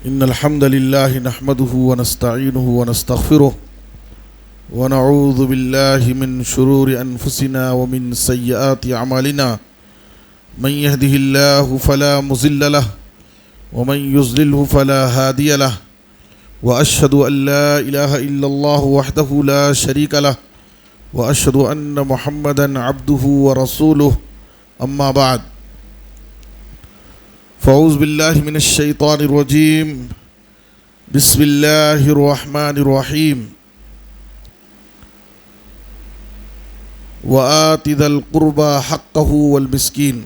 إن الحمد لله نحمده ونستعينه ونستغفره ونعوذ بالله من شرور أنفسنا ومن سيئات أعمالنا من يهده الله فلا مضل له ومن يضلله فلا هادي له وأشهد أن لا إله إلا الله وحده لا شريك له وأشهد أن محمدا عبده ورسوله أما بعد فأعوذ بالله من الشيطان الرجيم بسم الله الرحمن الرحيم وآت ذا القربى حقه والمسكين۔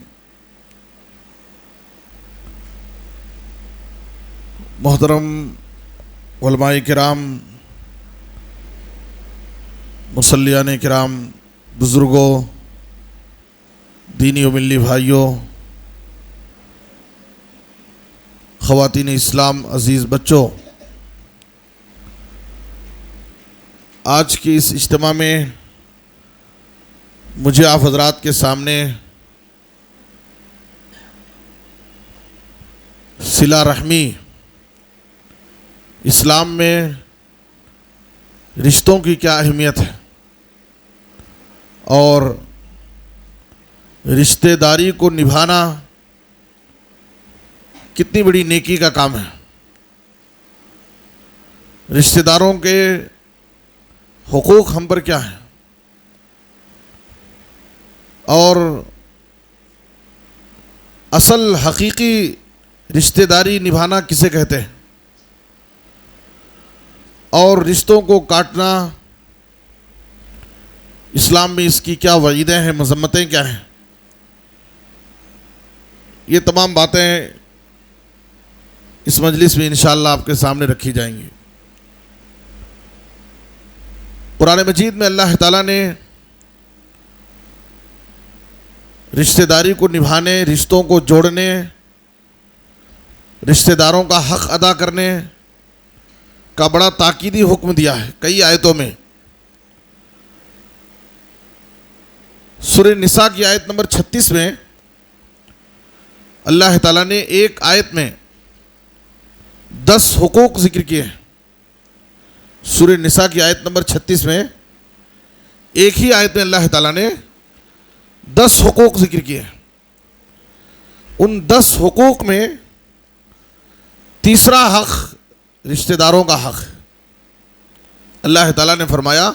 محترم علماء کرام، مصلیان کرام، بزرگوں، دینی و ملی بھائیوں، خواتین اسلام، عزیز بچوں، آج کی اس اجتماع میں مجھے آپ حضرات کے سامنے صلہ رحمی، اسلام میں رشتوں کی کیا اہمیت ہے اور رشتہ داری کو نبھانا کتنی بڑی نیکی کا کام ہے، رشتہ داروں کے حقوق ہم پر کیا ہیں اور اصل حقیقی رشتہ داری نبھانا کسے کہتے ہیں اور رشتوں کو کاٹنا اسلام میں اس کی کیا وعیدیں ہیں، مذمتیں کیا ہیں، یہ تمام باتیں اس مجلس میں انشاءاللہ آپ کے سامنے رکھی جائیں گی۔ قرآن مجید میں اللہ تعالیٰ نے رشتہ داری کو نبھانے، رشتوں کو جوڑنے، رشتہ داروں کا حق ادا کرنے کا بڑا تاکیدی حکم دیا ہے کئی آیتوں میں۔ سورہ نساء کی آیت نمبر 36 میں اللہ تعالیٰ نے ایک آیت میں 10 حقوق ذکر کیے ہیں۔ سورہ نساء کی آیت نمبر 36 میں ایک ہی آیت میں اللہ تعالیٰ نے 10 حقوق ذکر کیے ہیں۔ ان 10 حقوق میں تیسرا حق رشتہ داروں کا حق ہے۔ اللہ تعالیٰ نے فرمایا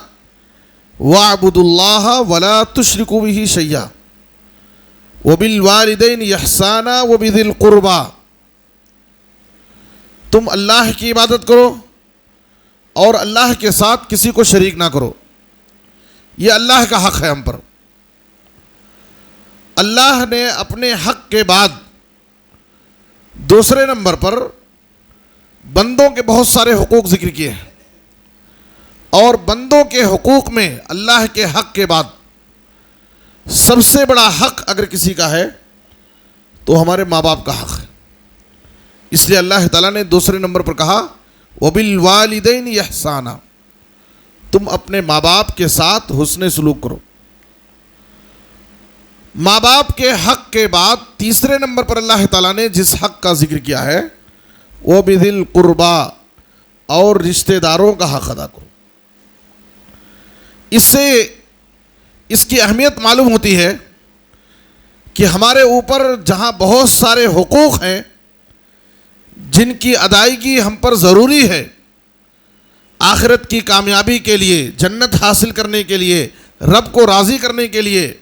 وَاعْبُدُوا اللَّهَ وَلَا تُشْرِكُوا بِهِ شَيْئًا وَبِالْوَالِدَيْنِ إِحْسَانًا وَبِذِي الْقُرْبَى، تم اللہ کی عبادت کرو اور اللہ کے ساتھ کسی کو شریک نہ کرو، یہ اللہ کا حق ہے ہم پر۔ اللہ نے اپنے حق کے بعد دوسرے نمبر پر بندوں کے بہت سارے حقوق ذکر کیے ہیں، اور بندوں کے حقوق میں اللہ کے حق کے بعد سب سے بڑا حق اگر کسی کا ہے تو ہمارے ماں باپ کا حق ہے۔ اس لیے اللہ تعالیٰ نے دوسرے نمبر پر کہا وَبِالْوَالِدَيْنِ إِحْسَانًا، تم اپنے ماں باپ کے ساتھ حسن سلوک کرو۔ ماں باپ کے حق کے بعد تیسرے نمبر پر اللہ تعالیٰ نے جس حق کا ذکر کیا ہے وہ بِذِي الْقُرْبَى، اور رشتہ داروں کا حق ادا کرو۔ اس سے اس کی اہمیت معلوم ہوتی ہے کہ ہمارے اوپر جہاں بہت سارے حقوق ہیں جن کی ادائیگی ہم پر ضروری ہے آخرت کی کامیابی کے لیے، جنت حاصل کرنے کے لیے، رب کو راضی کرنے کے لیے،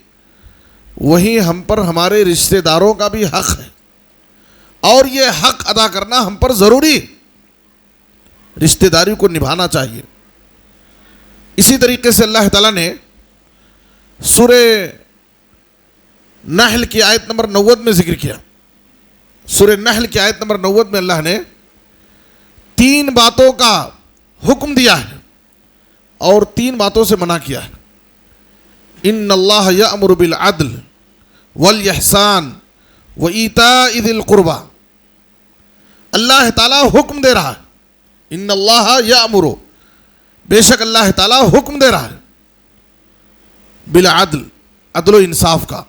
وہیں ہم پر ہمارے رشتہ داروں کا بھی حق ہے اور یہ حق ادا کرنا ہم پر ضروری ہے، رشتہ داری کو نبھانا چاہیے۔ اسی طریقے سے اللہ تعالیٰ نے سورہ نحل کی آیت نمبر 90 میں ذکر کیا۔ سورہ نحل کی آیت نمبر 90 میں اللہ نے 3 باتوں کا حکم دیا ہے اور 3 باتوں سے منع کیا ہے۔ ان اللہ یأمر بالعدل والاحسان وایتاء ذی القربى، اللہ تعالیٰ حکم دے رہا ہے، ان اللہ یأمر، بے شک اللہ تعالیٰ حکم دے رہا ہے بالعدل، عدل و انصاف کا،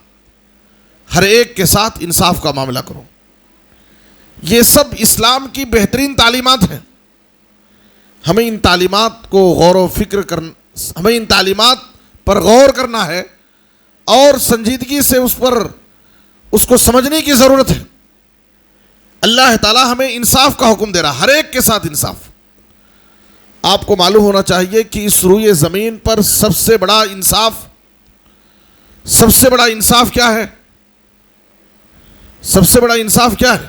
ہر ایک کے ساتھ انصاف کا معاملہ کرو۔ یہ سب اسلام کی بہترین تعلیمات ہیں. ہمیں ان تعلیمات کو غور و فکر کرنا، ہمیں ان تعلیمات پر غور کرنا ہے اور سنجیدگی سے اس کو سمجھنے کی ضرورت ہے. اللہ تعالیٰ ہمیں انصاف کا حکم دے رہا، ہر ایک کے ساتھ انصاف. آپ کو معلوم ہونا چاہیے کہ اس روئے زمین پر سب سے بڑا انصاف کیا ہے؟ سب سے بڑا انصاف کیا ہے؟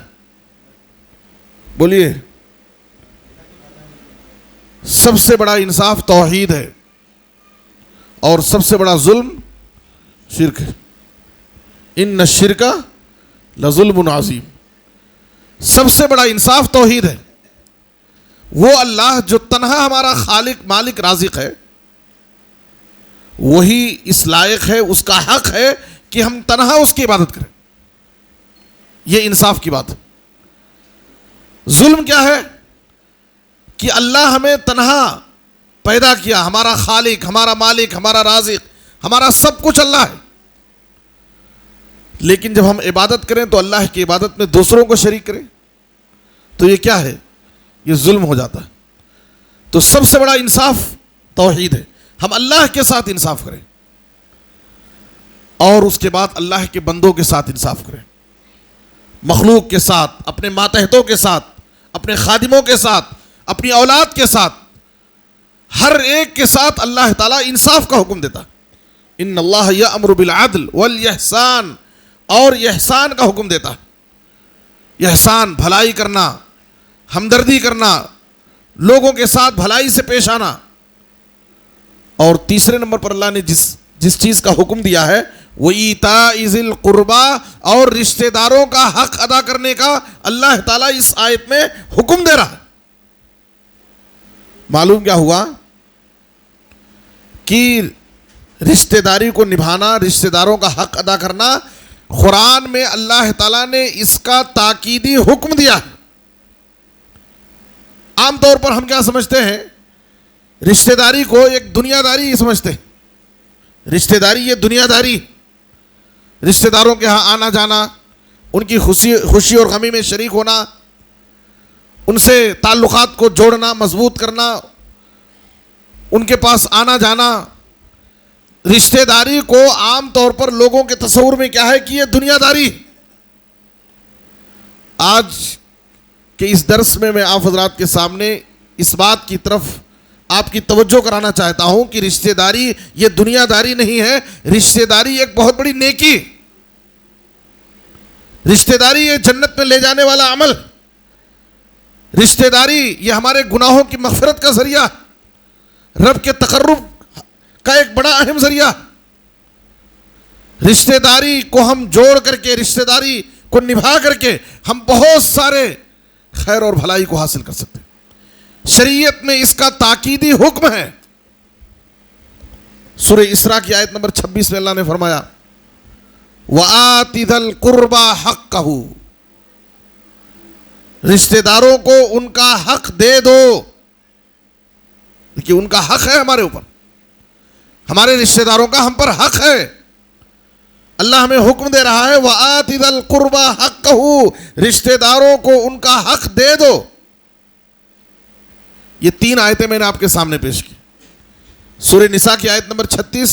بولیے. سب سے بڑا انصاف توحید ہے، اور سب سے بڑا ظلم شرک ہے. ان الشرک لظلم عظیم. سب سے بڑا انصاف توحید ہے. وہ اللہ جو تنہا ہمارا خالق مالک رازق ہے، وہی اس لائق ہے، اس کا حق ہے کہ ہم تنہا اس کی عبادت کریں. یہ انصاف کی بات ہے. ظلم کیا ہے؟ کہ اللہ ہمیں تنہا پیدا کیا، ہمارا خالق، ہمارا مالک، ہمارا رازق، ہمارا سب کچھ اللہ ہے، لیکن جب ہم عبادت کریں تو اللہ کی عبادت میں دوسروں کو شریک کریں تو یہ کیا ہے؟ یہ ظلم ہو جاتا ہے. تو سب سے بڑا انصاف توحید ہے. ہم اللہ کے ساتھ انصاف کریں اور اس کے بعد اللہ کے بندوں کے ساتھ انصاف کریں، مخلوق کے ساتھ، اپنے ماتحتوں کے ساتھ، اپنے خادموں کے ساتھ، اپنی اولاد کے ساتھ، ہر ایک کے ساتھ اللہ تعالیٰ انصاف کا حکم دیتا. ان اللہ یأمر بالعدل والاحسان، اور احسان کا حکم دیتا. احسان بھلائی کرنا، ہمدردی کرنا، لوگوں کے ساتھ بھلائی سے پیش آنا. اور تیسرے نمبر پر اللہ نے جس چیز کا حکم دیا ہے وَإِيتَاءِ ذِي الْقُرْبَى، اور رشتہ داروں کا حق ادا کرنے کا اللہ تعالیٰ اس آیت میں حکم دے رہا ہے. معلوم کیا ہوا کہ رشتہ داری کو نبھانا، رشتہ داروں کا حق ادا کرنا، قرآن میں اللہ تعالیٰ نے اس کا تاکیدی حکم دیا ہے. عام طور پر ہم کیا سمجھتے ہیں؟ رشتہ داری کو ایک دنیا داری سمجھتے ہیں. رشتہ داری یہ دنیا داری، رشتہ داروں کے ہاں آنا جانا، ان کی خوشی اور غمی میں شریک ہونا، ان سے تعلقات کو جوڑنا، مضبوط کرنا، ان کے پاس آنا جانا. رشتہ داری کو عام طور پر لوگوں کے تصور میں کیا ہے کہ یہ دنیا داری. آج کے اس درس میں آپ حضرات کے سامنے اس بات کی طرف آپ کی توجہ کرانا چاہتا ہوں کہ رشتہ داری یہ دنیا داری نہیں ہے. رشتہ داری ایک بہت بڑی نیکی، رشتہ داری یہ جنت میں لے جانے والا عمل، رشتہ داری یہ ہمارے گناہوں کی مغفرت کا ذریعہ، رب کے تقرب کا ایک بڑا اہم ذریعہ. رشتہ داری کو ہم جوڑ کر کے، رشتہ داری کو نبھا کر کے ہم بہت سارے خیر اور بھلائی کو حاصل کر سکتے ہیں. شریعت میں اس کا تاکیدی حکم ہے. سورہ اسراء کی آیت نمبر 26 میں اللہ نے فرمایا وَآتِ ذَا الْقُرْبَى حَقَّهُ، رشتہ داروں کو ان کا حق دے دو. کہ ان کا حق ہے ہمارے اوپر، ہمارے رشتہ داروں کا ہم پر حق ہے. اللہ ہمیں حکم دے رہا ہے وَآتِ ذَا الْقُرْبَى حَقَّهُ، رشتہ داروں کو ان کا حق دے دو. یہ 3 آیتیں میں نے آپ کے سامنے پیش کی. سورہ نساء کی آیت نمبر 36،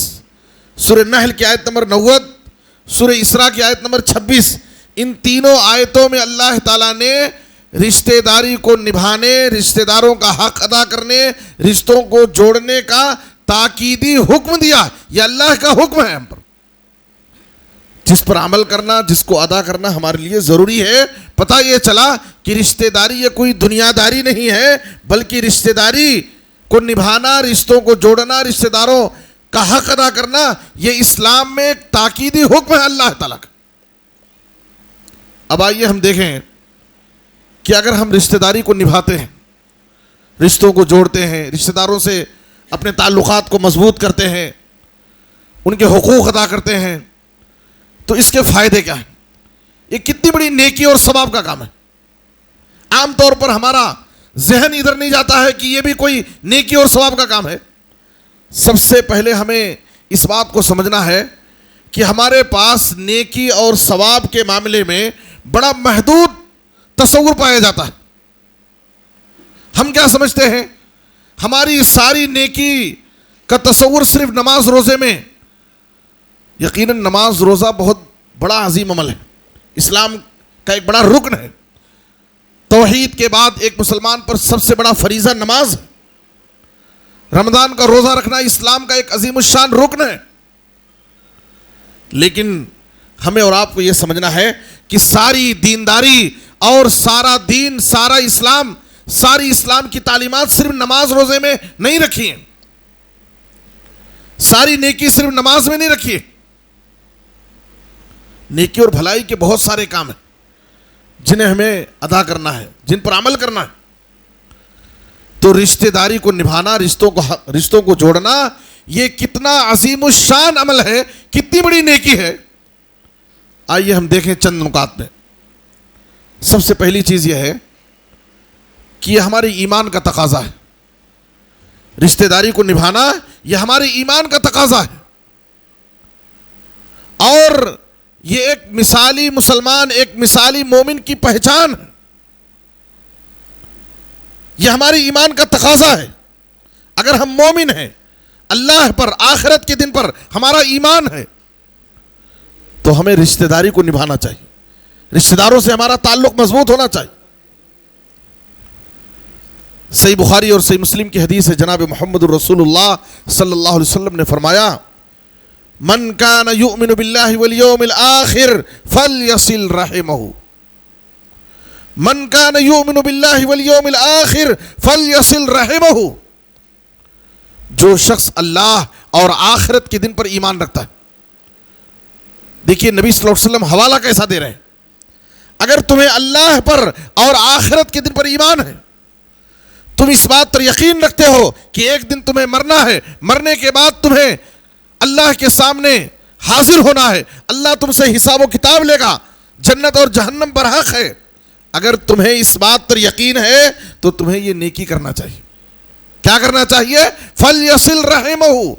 سورہ نحل کی آیت نمبر 90، سورہ اسراء کی آیت نمبر 26. ان تینوں آیتوں میں اللہ تعالیٰ نے رشتہ داری کو نبھانے، رشتہ داروں کا حق ادا کرنے، رشتوں کو جوڑنے کا تاکیدی حکم دیا. یہ اللہ کا حکم ہے ہم پر، جس پر عمل کرنا، جس کو ادا کرنا ہمارے لیے ضروری ہے. پتہ یہ چلا کہ رشتہ داری یہ کوئی دنیا داری نہیں ہے، بلکہ رشتہ داری کو نبھانا، رشتوں کو جوڑنا، رشتہ داروں کا حق ادا کرنا، یہ اسلام میں ایک تاکیدی حکم ہے اللہ تعالیٰ کا. اب آئیے ہم دیکھیں کہ اگر ہم رشتہ داری کو نبھاتے ہیں، رشتوں کو جوڑتے ہیں، رشتہ داروں سے اپنے تعلقات کو مضبوط کرتے ہیں، ان کے حقوق ادا کرتے ہیں، تو اس کے فائدے کیا ہیں؟ یہ کتنی بڑی نیکی اور ثواب کا کام ہے. عام طور پر ہمارا ذہن ادھر نہیں جاتا ہے کہ یہ بھی کوئی نیکی اور ثواب کا کام ہے. سب سے پہلے ہمیں اس بات کو سمجھنا ہے کہ ہمارے پاس نیکی اور ثواب کے معاملے میں بڑا محدود تصور پایا جاتا ہے۔ ہم کیا سمجھتے ہیں؟ ہماری ساری نیکی کا تصور صرف نماز روزے میں۔ یقیناً نماز روزہ بہت بڑا عظیم عمل ہے، اسلام کا ایک بڑا رکن ہے۔ توحید کے بعد ایک مسلمان پر سب سے بڑا فریضہ نماز ہے۔ رمضان کا روزہ رکھنا اسلام کا ایک عظیم الشان رکن ہے۔ لیکن ہمیں اور آپ کو یہ سمجھنا ہے کہ ساری دینداری اور سارا دین، سارا اسلام، ساری اسلام کی تعلیمات صرف نماز روزے میں نہیں رکھی ہیں، ساری نیکی صرف نماز میں نہیں رکھی ہے۔ نیکی اور بھلائی کے بہت سارے کام ہیں جنہیں ہمیں ادا کرنا ہے، جن پر عمل کرنا ہے۔ تو رشتہ داری کو نبھانا، رشتوں کو جوڑنا، یہ کتنا عظیم الشان عمل ہے، کتنی بڑی نیکی ہے۔ آئیے ہم دیکھیں چند نکات میں۔ سب سے پہلی چیز یہ ہے کہ یہ ہمارے ایمان کا تقاضا ہے۔ رشتہ داری کو نبھانا یہ ہمارے ایمان کا تقاضا ہے، اور یہ ایک مثالی مسلمان، ایک مثالی مومن کی پہچان ہے۔ یہ ہماری ایمان کا تقاضا ہے۔ اگر ہم مومن ہیں، اللہ پر، آخرت کے دن پر ہمارا ایمان ہے، تو ہمیں رشتہ داری کو نبھانا چاہیے، رشتہ داروں سے ہمارا تعلق مضبوط ہونا چاہیے۔ صحیح بخاری اور صحیح مسلم کی حدیث ہے، جناب محمد الرسول اللہ صلی اللہ علیہ وسلم نے فرمایا، من کان یؤمن باللہ والیوم الآخر فلیصل رحمہ، من کان یؤمن باللہ والیوم الآخر فلیصل رحمہ۔ جو شخص اللہ اور آخرت کے دن پر ایمان رکھتا ہے۔ دیکھیے نبی صلی اللہ علیہ وسلم حوالہ کیسا دے رہے ہیں۔ اگر تمہیں اللہ پر اور آخرت کے دن پر ایمان ہے، تم اس بات پر یقین رکھتے ہو کہ ایک دن تمہیں مرنا ہے، مرنے کے بعد تمہیں اللہ کے سامنے حاضر ہونا ہے، اللہ تم سے حساب و کتاب لے گا، جنت اور جہنم پر حق ہے، اگر تمہیں اس بات پر یقین ہے تو تمہیں یہ نیکی کرنا چاہیے۔ کیا کرنا چاہیے؟ فَلْيَصِلْ رَحِمَهُ۔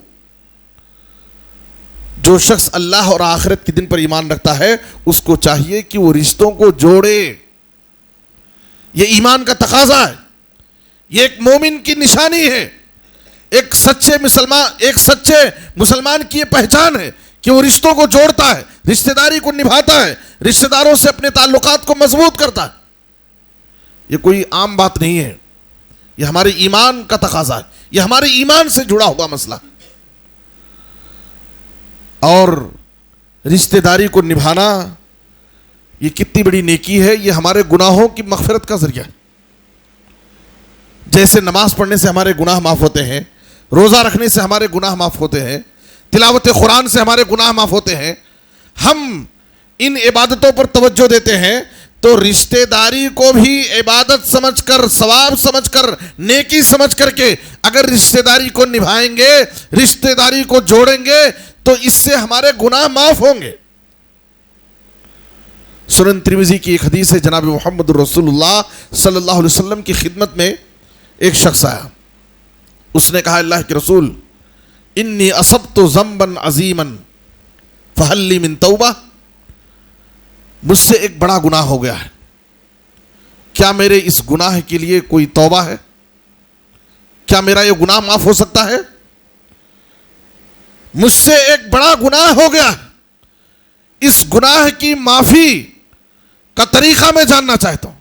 جو شخص اللہ اور آخرت کے دن پر ایمان رکھتا ہے، اس کو چاہیے کہ وہ رشتوں کو جوڑے۔ یہ ایمان کا تقاضا ہے، یہ ایک مومن کی نشانی ہے، ایک سچے مسلمان کی یہ پہچان ہے کہ وہ رشتوں کو جوڑتا ہے، رشتہ داری کو نبھاتا ہے، رشتہ داروں سے اپنے تعلقات کو مضبوط کرتا ہے۔ یہ کوئی عام بات نہیں ہے، یہ ہمارے ایمان کا تقاضا ہے، یہ ہمارے ایمان سے جڑا ہوا مسئلہ۔ اور رشتہ داری کو نبھانا یہ کتنی بڑی نیکی ہے، یہ ہمارے گناہوں کی مغفرت کا ذریعہ ہے۔ جیسے نماز پڑھنے سے ہمارے گناہ معاف ہوتے ہیں، روزہ رکھنے سے ہمارے گناہ معاف ہوتے ہیں، تلاوت قرآن سے ہمارے گناہ معاف ہوتے ہیں، ہم ان عبادتوں پر توجہ دیتے ہیں، تو رشتہ داری کو بھی عبادت سمجھ کر، ثواب سمجھ کر، نیکی سمجھ کر کے اگر رشتہ داری کو نبھائیں گے، رشتہ داری کو جوڑیں گے، تو اس سے ہمارے گناہ معاف ہوں گے۔ سنن ترمذی کی ایک حدیث ہے، جناب محمد رسول اللہ صلی اللہ علیہ وسلم کی خدمت میں ایک شخص آیا، اس نے کہا، اللہ کے رسول، انی اصبت ذنبا عظیما فہل لی من توبہ، مجھ سے ایک بڑا گناہ ہو گیا ہے، کیا میرے اس گناہ کے لیے کوئی توبہ ہے؟ کیا میرا یہ گناہ معاف ہو سکتا ہے؟ مجھ سے ایک بڑا گناہ ہو گیا، اس گناہ کی معافی کا طریقہ میں جاننا چاہتا ہوں،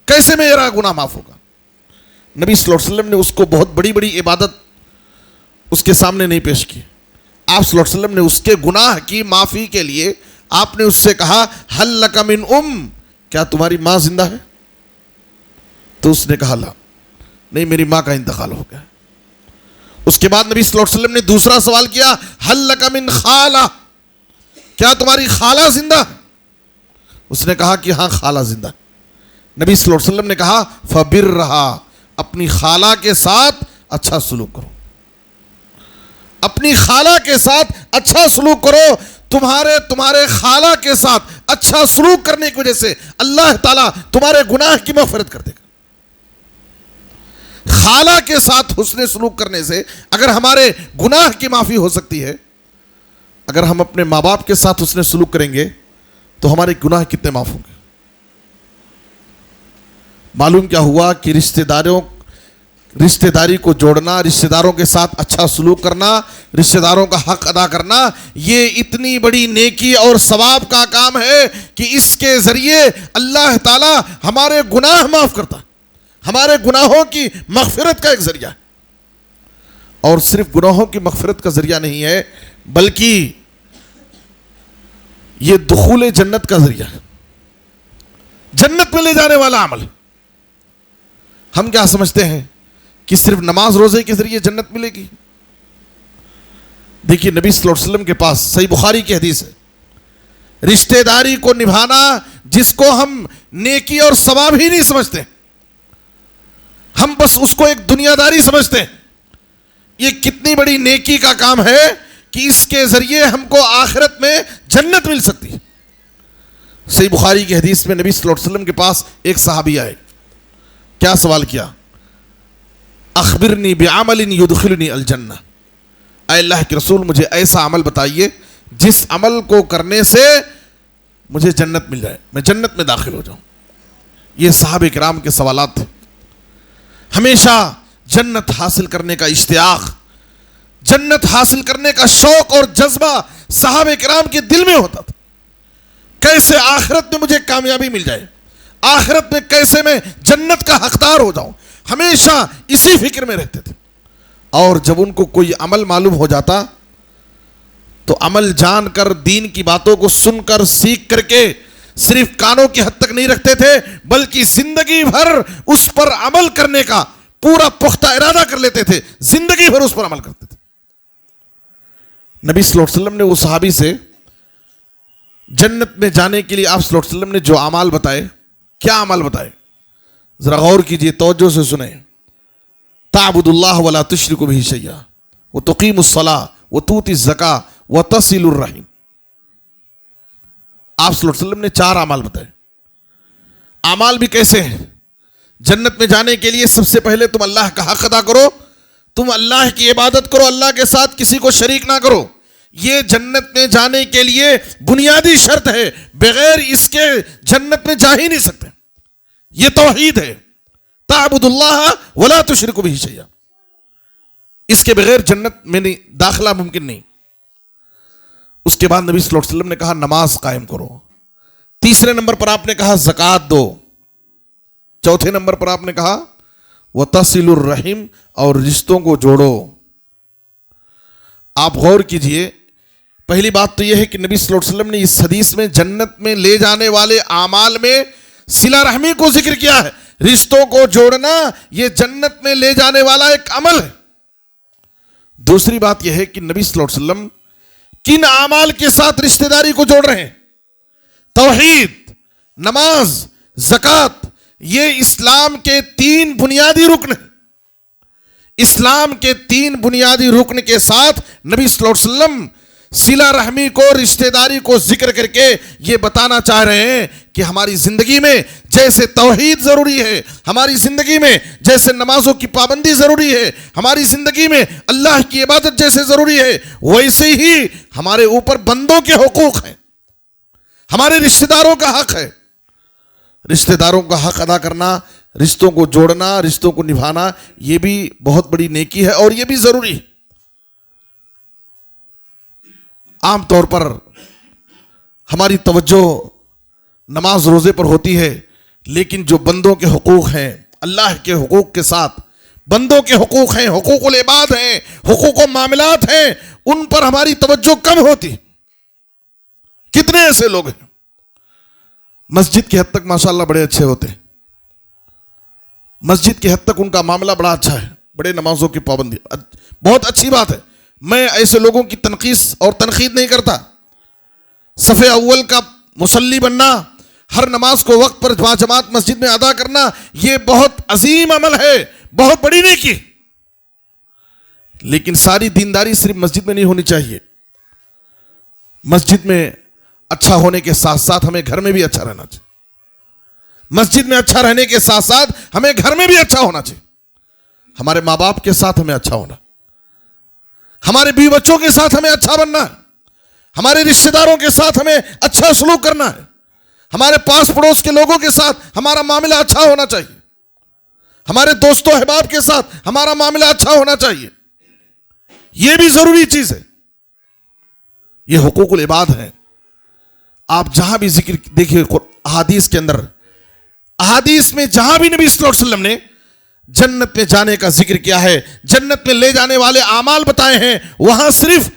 کیسے میرا گناہ معاف ہوگا؟ نبی صلی اللہ علیہ وسلم نے اس کو بہت بڑی بڑی عبادت اس کے سامنے نہیں پیش کی۔ آپ صلی اللہ علیہ وسلم نے اس کے گناہ کی معافی کے لیے آپ نے اس سے کہا، ہل لک من کیا تمہاری ماں زندہ ہے؟ تو اس نے کہا، لا، نہیں، میری ماں کا انتقال ہو گیا۔ اس کے بعد نبی صلی اللہ علیہ وسلم نے دوسرا سوال کیا، ہل لک من خالہ، کیا تمہاری خالہ زندہ ہے؟ اس نے کہا کہ ہاں، خالہ زندہ ہے۔ نبی صلی اللہ علیہ وسلم نے کہا، فبرھا، اپنی خالہ کے ساتھ اچھا سلوک کرو، اپنی خالہ کے ساتھ اچھا سلوک کرو۔ تمہارے خالہ کے ساتھ اچھا سلوک کرنے کی وجہ سے اللہ تعالیٰ تمہارے گناہ کی مغفرت کر دے گا۔ خالہ کے ساتھ حسن سلوک کرنے سے اگر ہمارے گناہ کی معافی ہو سکتی ہے، اگر ہم اپنے ماں باپ کے ساتھ حسن سلوک کریں گے تو ہمارے گناہ کتنے معاف ہوں گے۔ معلوم کیا ہوا کہ رشتہ داری کو جوڑنا، رشتہ داروں کے ساتھ اچھا سلوک کرنا، رشتہ داروں کا حق ادا کرنا، یہ اتنی بڑی نیکی اور ثواب کا کام ہے کہ اس کے ذریعے اللہ تعالی ہمارے گناہ معاف کرتا ہے، ہمارے گناہوں کی مغفرت کا ایک ذریعہ ہے۔ اور صرف گناہوں کی مغفرت کا ذریعہ نہیں ہے، بلکہ یہ دخول جنت کا ذریعہ ہے، جنت میں لے جانے والا عمل۔ ہم کیا سمجھتے ہیں کہ صرف نماز روزے کے ذریعے جنت ملے گی؟ دیکھیے نبی صلی اللہ علیہ وسلم کے پاس صحیح بخاری کی حدیث ہے، رشتہ داری کو نبھانا جس کو ہم نیکی اور ثواب ہی نہیں سمجھتے، ہم بس اس کو ایک دنیا داری سمجھتے ہیں، یہ کتنی بڑی نیکی کا کام ہے کہ اس کے ذریعے ہم کو آخرت میں جنت مل سکتی ہے۔ صحیح بخاری کی حدیث میں نبی صلی اللہ علیہ وسلم کے پاس ایک صحابی آئے، کیا سوال کیا؟ اخبرنی بعمل یدخلنی الجنہ، اے اللہ کے رسول مجھے ایسا عمل بتائیے جس عمل کو کرنے سے مجھے جنت مل جائے، میں جنت میں داخل ہو جاؤں۔ یہ صحابہ کرام کے سوالات تھے۔ ہمیشہ جنت حاصل کرنے کا اشتیاق، جنت حاصل کرنے کا شوق اور جذبہ صحابہ کرام کے دل میں ہوتا تھا، کیسے آخرت میں مجھے کامیابی مل جائے، آخرت میں کیسے میں جنت کا حقدار ہو جاؤں، ہمیشہ اسی فکر میں رہتے تھے۔ اور جب ان کو کوئی عمل معلوم ہو جاتا تو عمل جان کر، دین کی باتوں کو سن کر، سیکھ کر کے صرف کانوں کی حد تک نہیں رکھتے تھے، بلکہ زندگی بھر اس پر عمل کرنے کا پورا پختہ ارادہ کر لیتے تھے، زندگی بھر اس پر عمل کرتے تھے۔ نبی صلی اللہ علیہ وسلم نے وہ صحابی سے جنت میں جانے کے لیے آپ صلی اللہ علیہ وسلم نے جو اعمال بتائے، کیا اعمال بتائے؟ ذرا غور کیجئے، توجہ سے سنیں۔ تعبد اللہ ولا تشرک بہ شیئا وتقیم الصلاۃ وتؤتی الزکاۃ وتصل الرحم۔ آپ صلی اللہ علیہ وسلم نے 4 اعمال بتائے۔ اعمال بھی کیسے ہیں؟ جنت میں جانے کے لیے سب سے پہلے تم اللہ کا حق ادا کرو، تم اللہ کی عبادت کرو، اللہ کے ساتھ کسی کو شریک نہ کرو۔ یہ جنت میں جانے کے لیے بنیادی شرط ہے، بغیر اس کے جنت میں جا ہی نہیں سکتے۔ یہ توحید ہے، تعبد اللہ ولا تشرک بہ شیئا، اس کے بغیر جنت میں داخلہ ممکن نہیں۔ اس کے بعد نبی صلی اللہ علیہ وسلم نے کہا نماز قائم کرو، تیسرے نمبر پر آپ نے کہا زکوٰۃ دو، چوتھے نمبر پر آپ نے کہا وتصل الرحم، اور رشتوں کو جوڑو۔ آپ غور کیجئے، پہلی بات تو یہ ہے کہ نبی صلی اللہ علیہ وسلم نے اس حدیث میں جنت میں لے جانے والے اعمال میں صلہ رحمی کو ذکر کیا ہے، رشتوں کو جوڑنا یہ جنت میں لے جانے والا ایک عمل ہے۔ دوسری بات یہ ہے کہ نبی صلی اللہ علیہ وسلم کن اعمال کے ساتھ رشتہ داری کو جوڑ رہے ہیں؟ توحید، نماز، زکوٰۃ، یہ اسلام کے 3 بنیادی رکن ہیں۔ اسلام کے 3 بنیادی رکن کے ساتھ نبی صلی اللہ علیہ وسلم صلہ رحمی کو، رشتہ داری کو ذکر کر کے یہ بتانا چاہ رہے ہیں کہ ہماری زندگی میں جیسے توحید ضروری ہے، ہماری زندگی میں جیسے نمازوں کی پابندی ضروری ہے، ہماری زندگی میں اللہ کی عبادت جیسے ضروری ہے، ویسے ہی ہمارے اوپر بندوں کے حقوق ہیں، ہمارے رشتہ داروں کا حق ہے۔ رشتہ داروں کا حق ادا کرنا، رشتوں کو جوڑنا، رشتوں کو نبھانا، یہ بھی بہت بڑی نیکی ہے اور یہ بھی ضروری ہے۔ عام طور پر ہماری توجہ نماز روزے پر ہوتی ہے، لیکن جو بندوں کے حقوق ہیں، اللہ کے حقوق کے ساتھ بندوں کے حقوق ہیں، حقوق العباد ہیں، حقوق و معاملات ہیں، ان پر ہماری توجہ کم ہوتی۔ کتنے ایسے لوگ ہیں مسجد کی حد تک ماشاءاللہ بڑے اچھے ہوتے ہیں، مسجد کی حد تک ان کا معاملہ بڑا اچھا ہے، بڑے نمازوں کی پابندی، بہت اچھی بات ہے، میں ایسے لوگوں کی تنقیص اور تنقید نہیں کرتا۔ صف اول کا مصلی بننا، ہر نماز کو وقت پر جماعت مسجد میں ادا کرنا، یہ بہت عظیم عمل ہے، بہت بڑی نیکی، لیکن ساری دینداری صرف مسجد میں نہیں ہونی چاہیے۔ مسجد میں اچھا ہونے کے ساتھ ساتھ ہمیں گھر میں بھی اچھا رہنا چاہیے، مسجد میں اچھا رہنے کے ساتھ ساتھ ہمیں گھر میں بھی اچھا ہونا چاہیے، ہمارے ماں باپ کے ساتھ ہمیں اچھا ہونا، ہمارے بیوی بچوں کے ساتھ ہمیں اچھا بننا ہے، ہمارے رشتہ داروں کے ساتھ ہمیں اچھا سلوک کرنا ہے، ہمارے پاس پڑوس کے لوگوں کے ساتھ ہمارا معاملہ اچھا ہونا چاہیے۔ ہمارے دوستوں احباب کے ساتھ ہمارا معاملہ اچھا ہونا چاہیے، یہ بھی ضروری چیز ہے. یہ حقوق العباد ہیں. آپ جہاں بھی ذکر دیکھیے احادیث کے اندر، احادیث میں جہاں بھی نبی صلی اللہ علیہ وسلم نے جنت میں جانے کا ذکر کیا ہے، جنت میں لے جانے والے اعمال بتائے ہیں، وہاں صرف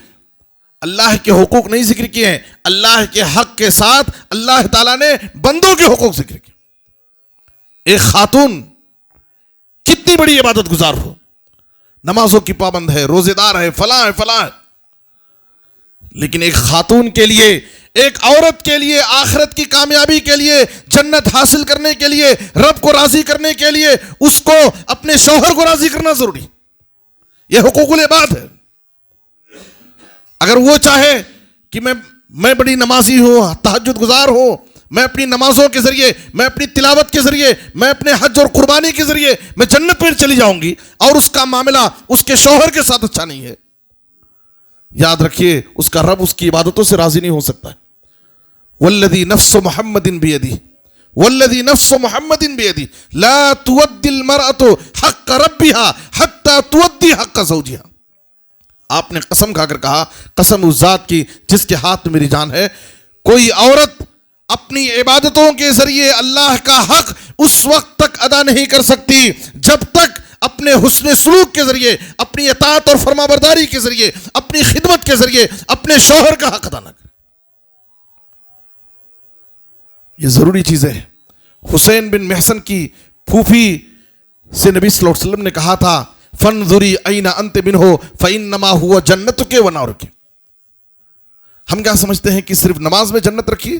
اللہ کے حقوق نہیں ذکر کیے ہیں، اللہ کے حق کے ساتھ اللہ تعالیٰ نے بندوں کے حقوق ذکر کیے. ایک خاتون کتنی بڑی عبادت گزار ہو، نمازوں کی پابند ہے، روزے دار ہے، فلاں ہے فلاں ہے، لیکن ایک خاتون کے لیے، ایک عورت کے لیے، آخرت کی کامیابی کے لیے، جنت حاصل کرنے کے لیے، رب کو راضی کرنے کے لیے اس کو اپنے شوہر کو راضی کرنا ضروری. یہ حقوق العباد ہے. اگر وہ چاہے کہ میں بڑی نمازی ہوں، تہجد گزار ہوں، میں اپنی نمازوں کے ذریعے، میں اپنی تلاوت کے ذریعے، میں اپنے حج اور قربانی کے ذریعے میں جنت میں چلی جاؤں گی، اور اس کا معاملہ اس کے شوہر کے ساتھ اچھا نہیں ہے، یاد رکھیے اس کا رب اس کی عبادتوں سے راضی نہیں ہو سکتا ہے. والذی نفس محمد بیدی، والذی نفس محمد بیدی لا تودی المرأة حق ربها حتى تودی حق زوجها. آپ نے قسم کھا کر کہا، قسم اس ذات کی جس کے ہاتھ میں میری جان ہے، کوئی عورت اپنی عبادتوں کے ذریعے اللہ کا حق اس وقت تک ادا نہیں کر سکتی جب تک اپنے حسن سلوک کے ذریعے، اپنی اطاعت اور فرما برداری کے ذریعے، اپنی خدمت کے ذریعے اپنے شوہر کا حق ادا نہ کرے. یہ ضروری چیز ہے. حسین بن محسن کی پھوپھی سے نبی صلی اللہ علیہ وسلم نے کہا تھا فانظری این انت منہ فانما هو جنتک ونارک. ہم کیا سمجھتے ہیں کہ صرف نماز میں جنت رکھی؟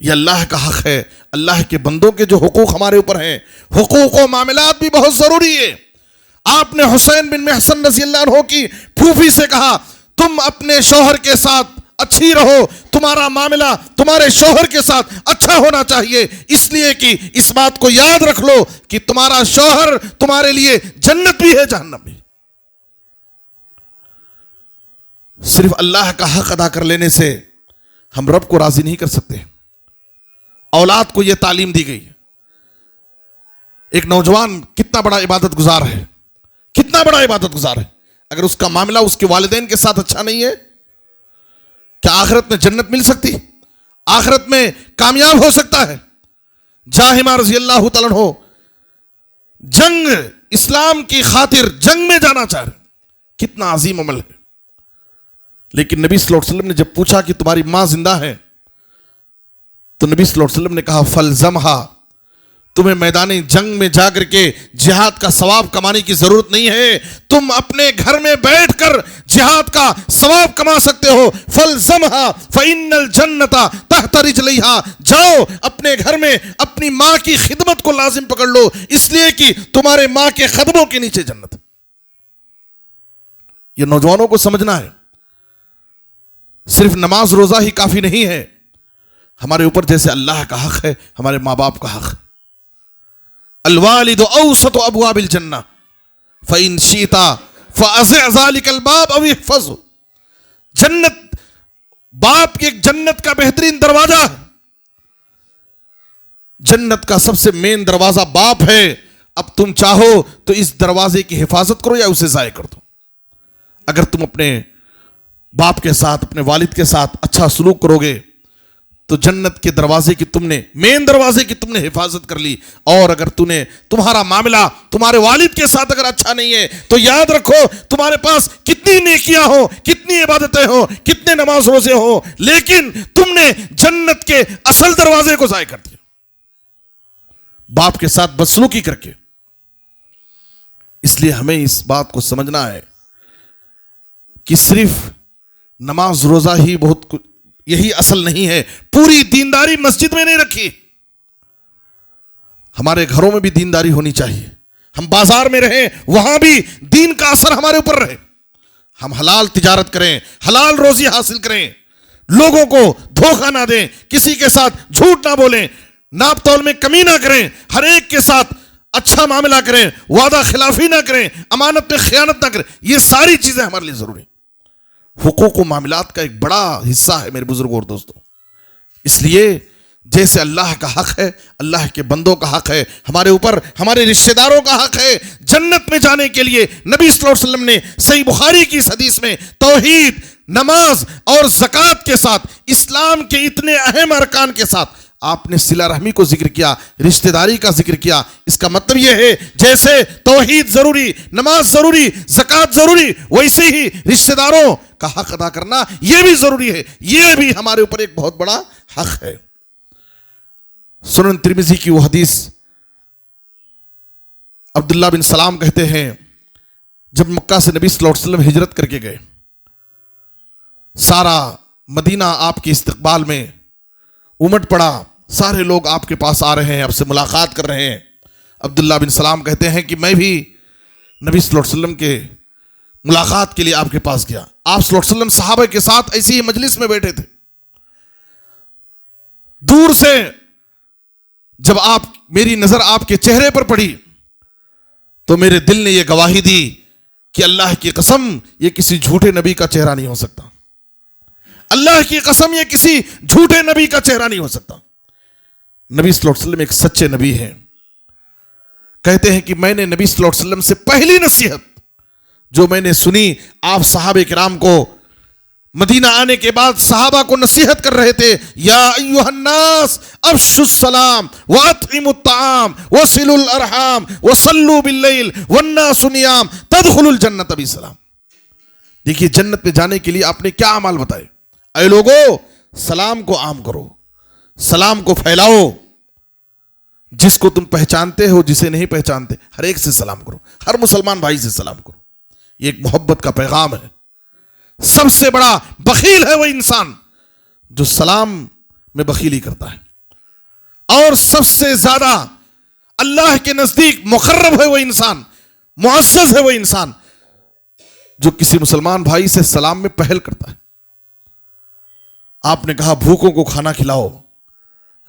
یہ اللہ کا حق ہے. اللہ کے بندوں کے جو حقوق ہمارے اوپر ہیں، حقوق و معاملات بھی بہت ضروری ہے. آپ نے حسین بن محسن رضی اللہ عنہ کی پھوپھی سے کہا تم اپنے شوہر کے ساتھ اچھی رہو، تمہارا معاملہ تمہارے شوہر کے ساتھ اچھا ہونا چاہیے، اس لیے کہ اس بات کو یاد رکھ لو کہ تمہارا شوہر تمہارے لیے جنت بھی ہے جہنم بھی. صرف اللہ کا حق ادا کر لینے سے ہم رب کو راضی نہیں کر سکتے. اولاد کو یہ تعلیم دی گئی. ایک نوجوان کتنا بڑا عبادت گزار ہے، کتنا بڑا عبادت گزار ہے، اگر اس کا معاملہ اس کے والدین کے ساتھ اچھا نہیں ہے، کیا آخرت میں جنت مل سکتی؟ آخرت میں کامیاب ہو سکتا ہے؟ جاہمہ رضی اللہ تعالیٰ عنہ جنگ، اسلام کی خاطر جنگ میں جانا چاہ رہے، کتنا عظیم عمل ہے. لیکن نبی صلی اللہ علیہ وسلم نے جب پوچھا کہ تمہاری ماں زندہ ہے تو نبی صلی اللہ علیہ وسلم نے کہا فلزمہا، تمہیں میدان جنگ میں جا کر کے جہاد کا ثواب کمانے کی ضرورت نہیں ہے، تم اپنے گھر میں بیٹھ کر جہاد کا ثواب کما سکتے ہو. فلزمہا فإن الجنۃ تحت رجلیہا، جاؤ اپنے گھر میں اپنی ماں کی خدمت کو لازم پکڑ لو، اس لیے کہ تمہارے ماں کے قدموں کے نیچے جنت. یہ نوجوانوں کو سمجھنا ہے، صرف نماز روزہ ہی کافی نہیں ہے. ہمارے اوپر جیسے اللہ کا حق ہے، ہمارے ماں باپ کا حق ہے. الوالد اوسط ابواب الجنہ فإن شئت فأزع ذلك الباب او احفظه. جنت، باپ کے جنت کا بہترین دروازہ ہے. جنت کا سب سے مین دروازہ باپ ہے. اب تم چاہو تو اس دروازے کی حفاظت کرو یا اسے ضائع کر دو. اگر تم اپنے باپ کے ساتھ، اپنے والد کے ساتھ اچھا سلوک کرو گے تو جنت کے دروازے کی تم نے، مین دروازے کی تم نے حفاظت کر لی. اور اگر تمہارا معاملہ تمہارے والد کے ساتھ اگر اچھا نہیں ہے تو یاد رکھو تمہارے پاس کتنی نیکیاں ہوں، کتنی عبادتیں ہوں، کتنے نماز روزے ہوں، لیکن تم نے جنت کے اصل دروازے کو ضائع کر دیا باپ کے ساتھ بدسلوکی کر کے. اس لیے ہمیں اس بات کو سمجھنا ہے کہ صرف نماز روزہ ہی یہی اصل نہیں ہے. پوری دینداری مسجد میں نہیں رکھی، ہمارے گھروں میں بھی دینداری ہونی چاہیے. ہم بازار میں رہیں، وہاں بھی دین کا اثر ہمارے اوپر رہے. ہم حلال تجارت کریں، حلال روزی حاصل کریں، لوگوں کو دھوکہ نہ دیں، کسی کے ساتھ جھوٹ نہ بولیں، ناپ تول میں کمی نہ کریں، ہر ایک کے ساتھ اچھا معاملہ کریں، وعدہ خلافی نہ کریں، امانت میں خیانت نہ کریں. یہ ساری چیزیں ہمارے لیے ضروری ہیں. حقوق و معاملات کا ایک بڑا حصہ ہے میرے بزرگوں اور دوستوں. اس لیے جیسے اللہ کا حق ہے، اللہ کے بندوں کا حق ہے، ہمارے اوپر ہمارے رشتہ داروں کا حق ہے۔ جنت میں جانے کے لیے نبی صلی اللہ علیہ وسلم نے صحیح بخاری کی اس حدیث میں توحید، نماز اور زکوٰۃ کے ساتھ، اسلام کے اتنے اہم ارکان کے ساتھ آپ نے صلہ رحمی کو ذکر کیا، رشتہ داری کا ذکر کیا۔ اس کا مطلب یہ ہے جیسے توحید ضروری، نماز ضروری، زکوٰۃ ضروری، ویسے ہی رشتہ داروں کا حق ادا کرنا یہ بھی ضروری ہے، یہ بھی ہمارے اوپر ایک بہت بڑا حق ہے۔ سنن ترمذی کی وہ حدیث، عبداللہ بن سلام کہتے ہیں جب مکہ سے نبی صلی اللہ علیہ وسلم ہجرت کر کے گئے، سارا مدینہ آپ کے استقبال میں امٹ پڑا، سارے لوگ آپ کے پاس آ رہے ہیں، آپ سے ملاقات کر رہے ہیں۔ عبداللہ بن سلام کہتے ہیں کہ میں بھی نبی صلی اللہ علیہ وسلم کے ملاقات کے لیے آپ کے پاس گیا۔ آپ صلی اللہ علیہ وسلم صحابہ کے ساتھ ایسی ہی مجلس میں بیٹھے تھے۔ دور سے جب میری نظر آپ کے چہرے پر پڑی تو میرے دل نے یہ گواہی دی کہ اللہ کی قسم یہ کسی جھوٹے نبی کا چہرہ نہیں ہو سکتا، اللہ کی قسم یہ کسی جھوٹے نبی کا چہرہ نہیں ہو سکتا۔ نبی صلی اللہ علیہ وسلم ایک سچے نبی ہیں۔ کہتے ہیں کہ میں نے نبی صلی اللہ علیہ وسلم سے پہلی نصیحت جو میں نے سنی، آپ صحابہ کرام کو مدینہ آنے کے بعد صحابہ کو نصیحت کر رہے تھے، یا ایھا الناس افشوا السلام واطعموا الطعام وصلوا الارحام وصلوا باللیل والناس نیام تدخلوا الجنۃ بسلام۔ دیکھیے جنت میں جانے کے لیے آپ نے کیا اعمال بتائے۔ اے لوگو، سلام کو عام کرو، سلام کو پھیلاؤ، جس کو تم پہچانتے ہو، جسے نہیں پہچانتے، ہر ایک سے سلام کرو، ہر مسلمان بھائی سے سلام کرو۔ یہ ایک محبت کا پیغام ہے۔ سب سے بڑا بخیل ہے وہ انسان جو سلام میں بخیلی کرتا ہے، اور سب سے زیادہ اللہ کے نزدیک مقرب ہے وہ انسان، معزز ہے وہ انسان جو کسی مسلمان بھائی سے سلام میں پہل کرتا ہے۔ آپ نے کہا بھوکوں کو کھانا کھلاؤ،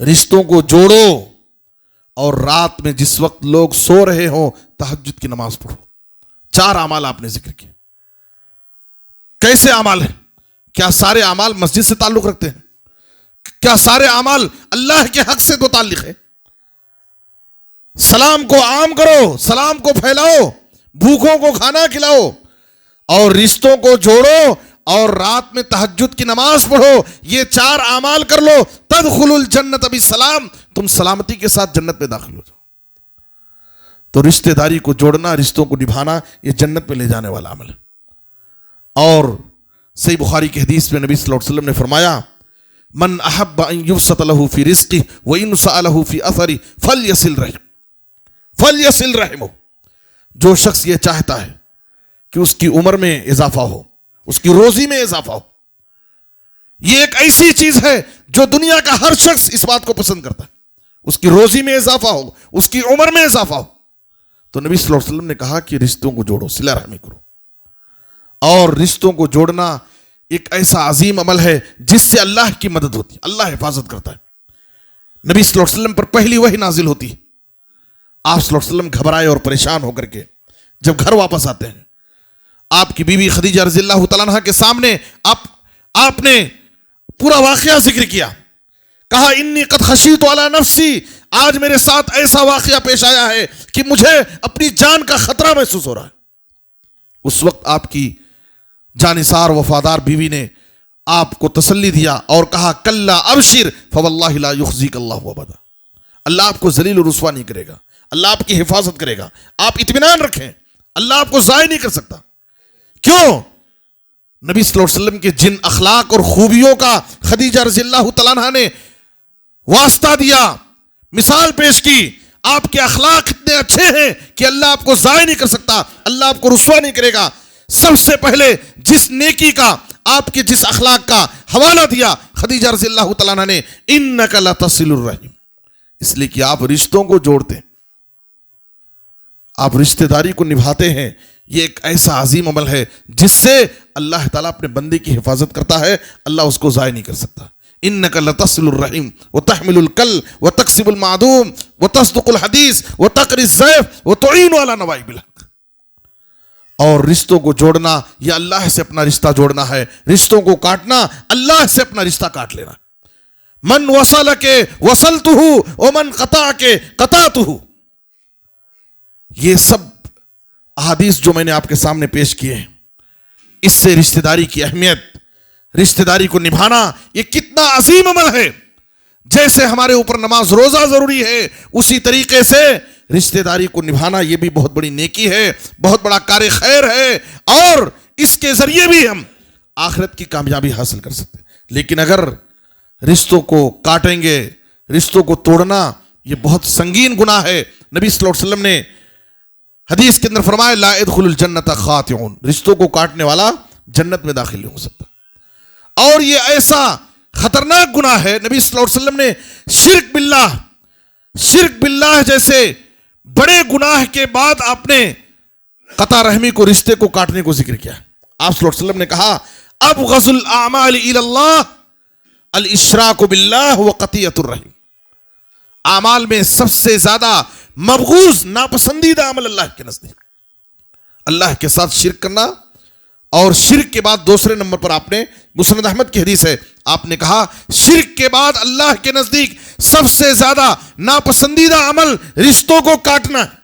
رشتوں کو جوڑو، اور رات میں جس وقت لوگ سو رہے ہوں تہجد کی نماز پڑھو۔ 4 اعمال آپ نے ذکر کیے۔ کیسے اعمال ہیں؟ کیا سارے اعمال مسجد سے تعلق رکھتے ہیں؟ کیا سارے اعمال اللہ کے حق سے متعلق ہے؟ سلام کو عام کرو، سلام کو پھیلاؤ، بھوکوں کو کھانا کھلاؤ، اور رشتوں کو جوڑو، اور رات میں تہجد کی نماز پڑھو۔ یہ 4 اعمال کر لو، تدخلوا الجنۃ بسلام، تم سلامتی کے ساتھ جنت میں داخل ہو جاؤ۔ تو رشتہ داری کو جوڑنا، رشتوں کو نبھانا، یہ جنت میں لے جانے والا عمل ہے۔ اور صحیح بخاری کی حدیث میں نبی صلی اللہ علیہ وسلم نے فرمایا، من احب ان یبسط له فی رزقہ وان سألہ فی اثرہ فلیصل رحمہ۔ جو شخص یہ چاہتا ہے کہ اس کی عمر میں اضافہ ہو، اس کی روزی میں اضافہ ہو، یہ ایک ایسی چیز ہے جو دنیا کا ہر شخص اس بات کو پسند کرتا ہے، اس کی روزی میں اضافہ ہو، اس کی عمر میں اضافہ ہو۔ تو نبی صلی اللہ علیہ وسلم نے کہا کہ رشتوں کو جوڑو، صلہ رحمی کرو۔ اور رشتوں کو جوڑنا ایک ایسا عظیم عمل ہے جس سے اللہ کی مدد ہوتی ہے، اللہ حفاظت کرتا ہے۔ نبی صلی اللہ علیہ وسلم پر پہلی وحی نازل ہوتی ہے، آپ صلی اللہ علیہ وسلم گھبرائے اور پریشان ہو کر کے جب گھر واپس آتے ہیں، آپ کی بیوی خدیجہ رضی اللہ تعالیٰ عنہا کے سامنے آپ نے پورا واقعہ ذکر کیا، کہا انی قد خشیت علی نفسی، آج میرے ساتھ ایسا واقعہ پیش آیا ہے کہ مجھے اپنی جان کا خطرہ محسوس ہو رہا ہے۔ اس وقت آپ کی جانثار وفادار بیوی نے آپ کو تسلی دیا اور کہا کلا ابشر فواللہ لا یخزیک اللہ ابدا، اللہ آپ کو ذلیل و رسوا نہیں کرے گا، اللہ آپ کی حفاظت کرے گا، آپ اطمینان رکھیں، اللہ آپ کو ضائع نہیں کر سکتا۔ کیوں؟ نبی صلی اللہ علیہ وسلم کے جن اخلاق اور خوبیوں کا خدیجہ رضی اللہ تعالیٰ عنہا نے واسطہ دیا، مثال پیش کی، آپ کے اخلاق اتنے اچھے ہیں کہ اللہ آپ کو ضائع نہیں کر سکتا، اللہ آپ کو رسوا نہیں کرے گا۔ سب سے پہلے جس نیکی کا، آپ کے جس اخلاق کا حوالہ دیا خدیجہ رضی اللہ تعالیٰ عنہا نے، انک لتصل الرحم، اس لیے کہ آپ رشتوں کو جوڑتے ہیں، آپ رشتہ داری کو نبھاتے ہیں۔ یہ ایک ایسا عظیم عمل ہے جس سے اللہ تعالیٰ اپنے بندے کی حفاظت کرتا ہے، اللہ اس کو ضائع نہیں کر سکتا۔ انک لتصل الرحم وتحمل الکل وتکسب المعدوم وتصدق الحدیث وتقری الضیف وتعین علی نوائب الحق۔ اور رشتوں کو جوڑنا یہ اللہ سے اپنا رشتہ جوڑنا ہے، رشتوں کو کاٹنا اللہ سے اپنا رشتہ کاٹ لینا۔ من وصلک وصلتہ ومن قطعک قطعتہ. یہ سب احادیث جو میں نے آپ کے سامنے پیش کیے ہیں، اس سے رشتہ داری کی اہمیت، رشتہ داری کو نبھانا یہ کتنا عظیم عمل ہے. جیسے ہمارے اوپر نماز روزہ ضروری ہے، اسی طریقے سے رشتہ داری کو نبھانا یہ بھی بہت بڑی نیکی ہے، بہت بڑا کار خیر ہے، اور اس کے ذریعے بھی ہم آخرت کی کامیابی حاصل کر سکتے ہیں. لیکن اگر رشتوں کو کاٹیں گے، رشتوں کو توڑنا یہ بہت سنگین گناہ ہے. نبی صلی اللہ علیہ وسلم نے حدیث کے اندر فرمایا لا يدخل الجنت خاطعون، رشتوں کو کاٹنے والا جنت میں داخل نہیں ہو سکتا. اور یہ ایسا خطرناک گناہ ہے، نبی صلی اللہ علیہ وسلم نے شرک باللہ جیسے بڑے گناہ کے بعد آپ نے قطع رحمی کو، رشتے کو کاٹنے کو ذکر کیا. آپ صلی اللہ علیہ وسلم نے کہا ابغض الاعمال الی اللہ الاشراک باللہ وقطیعۃ الرحم. اعمال میں سب سے زیادہ مبغوض، ناپسندیدہ عمل اللہ کے نزدیک اللہ کے ساتھ شرک کرنا. اور شرک کے بعد دوسرے نمبر پر آپ نے، مسند احمد کی حدیث ہے، آپ نے کہا شرک کے بعد اللہ کے نزدیک سب سے زیادہ ناپسندیدہ عمل رشتوں کو کاٹنا ہے.